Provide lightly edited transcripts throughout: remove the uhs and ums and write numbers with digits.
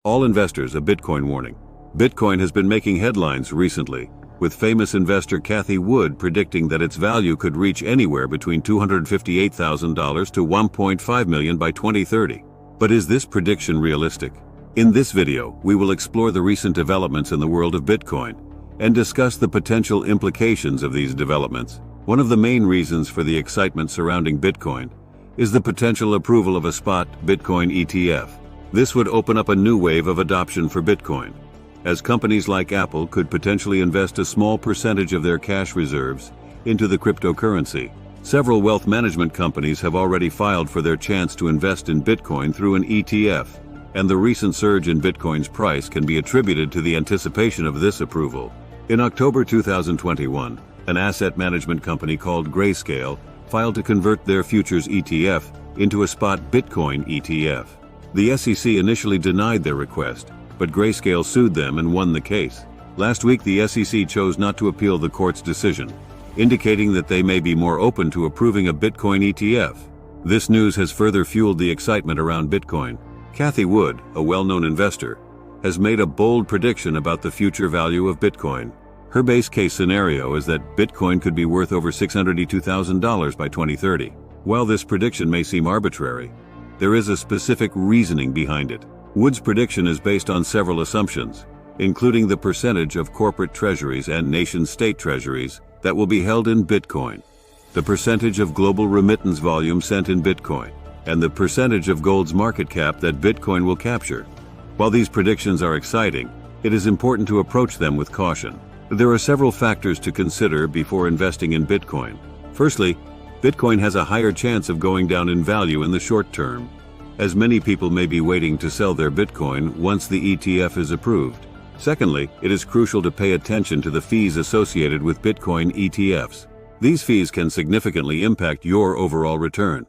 All investors, a Bitcoin warning. Bitcoin has been making headlines recently, with famous investor Cathie Wood predicting that its value could reach anywhere between $258,000 to $1.5 million by 2030. But is this prediction realistic? In this video, we will explore the recent developments in the world of Bitcoin and discuss the potential implications of these developments. One of the main reasons for the excitement surrounding Bitcoin is the potential approval of a spot Bitcoin ETF. This would open up a new wave of adoption for Bitcoin, as companies like Apple could potentially invest a small percentage of their cash reserves into the cryptocurrency. Several wealth management companies have already filed for their chance to invest in Bitcoin through an ETF, and the recent surge in Bitcoin's price can be attributed to the anticipation of this approval. In October 2021, an asset management company called Grayscale filed to convert their futures ETF into a spot Bitcoin ETF. The SEC initially denied their request, but Grayscale sued them and won the case. Last week, the SEC chose not to appeal the court's decision, indicating that they may be more open to approving a Bitcoin ETF. This news has further fueled the excitement around Bitcoin. Cathie Wood, a well-known investor, has made a bold prediction about the future value of Bitcoin. Her base case scenario is that Bitcoin could be worth over $682,000 by 2030. While this prediction may seem arbitrary, there is a specific reasoning behind it. Wood's prediction is based on several assumptions, including the percentage of corporate treasuries and nation-state treasuries that will be held in Bitcoin, the percentage of global remittance volume sent in Bitcoin, and the percentage of gold's market cap that Bitcoin will capture. While these predictions are exciting, it is important to approach them with caution. There are several factors to consider before investing in Bitcoin. Firstly, Bitcoin has a higher chance of going down in value in the short term, as many people may be waiting to sell their Bitcoin once the ETF is approved. Secondly, it is crucial to pay attention to the fees associated with Bitcoin ETFs. These fees can significantly impact your overall return,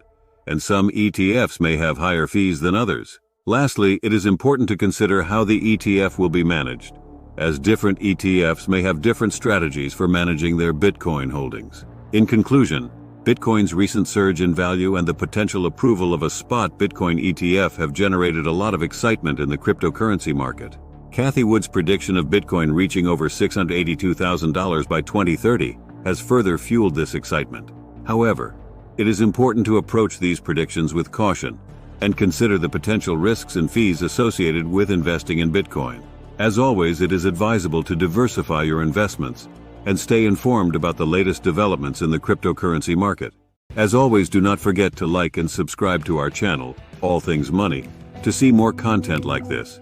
and some ETFs may have higher fees than others. Lastly, it is important to consider how the ETF will be managed, as different ETFs may have different strategies for managing their Bitcoin holdings. In conclusion, Bitcoin's recent surge in value and the potential approval of a spot Bitcoin ETF have generated a lot of excitement in the cryptocurrency market. Cathie Wood's prediction of Bitcoin reaching over $682,000 by 2030 has further fueled this excitement. However, it is important to approach these predictions with caution and consider the potential risks and fees associated with investing in Bitcoin. As always, it is advisable to diversify your investments and stay informed about the latest developments in the cryptocurrency market. As always, do not forget to like and subscribe to our channel, All Things Money, to see more content like this.